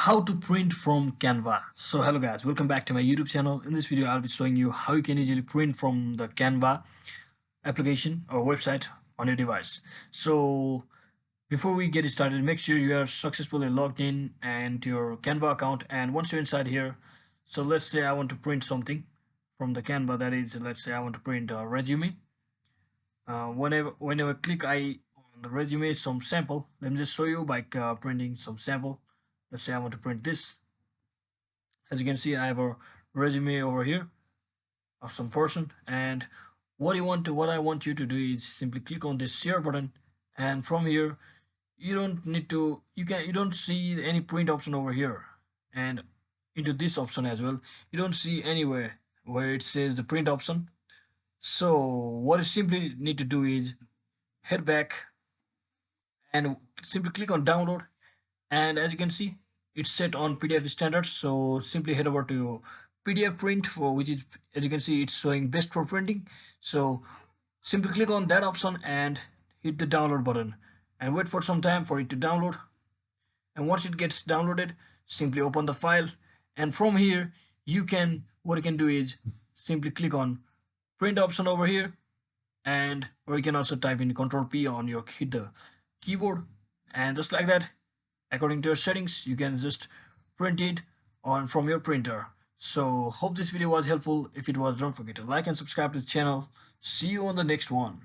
How to print from Canva. So hello guys, welcome back to my YouTube channel. In this video I'll be showing you how you can easily print from the Canva application or website on your device. So before we get started, make sure you are successfully logged in and your Canva account. And once you're inside here, so let's say I want to print something from the Canva. That is, let's say I want to print a resume. Whenever click I on the resume, some sample. Let me just show you by printing some sample. Let's say I want to print this. As you can see, I have a resume over here of some person, and what I want you to do is simply click on this share button, and from here you don't need to you don't see any print option over here, and into this option as well you don't see anywhere where it says the print option. So what you simply need to do is head back and simply click on download, and as you can see it's set on PDF standards. So simply head over to PDF print, for which is, as you can see, it's showing best for printing. So simply click on that option and hit the download button and wait for some time for it to download. And once it gets downloaded, simply open the file, and from here what you can do is simply click on print option over here, and or you can also type in Control P on your hit the keyboard, and just like that, according to your settings, you can just print it on from your printer. So hope this video was helpful. If it was, don't forget to like and subscribe to the channel. See you on the next one.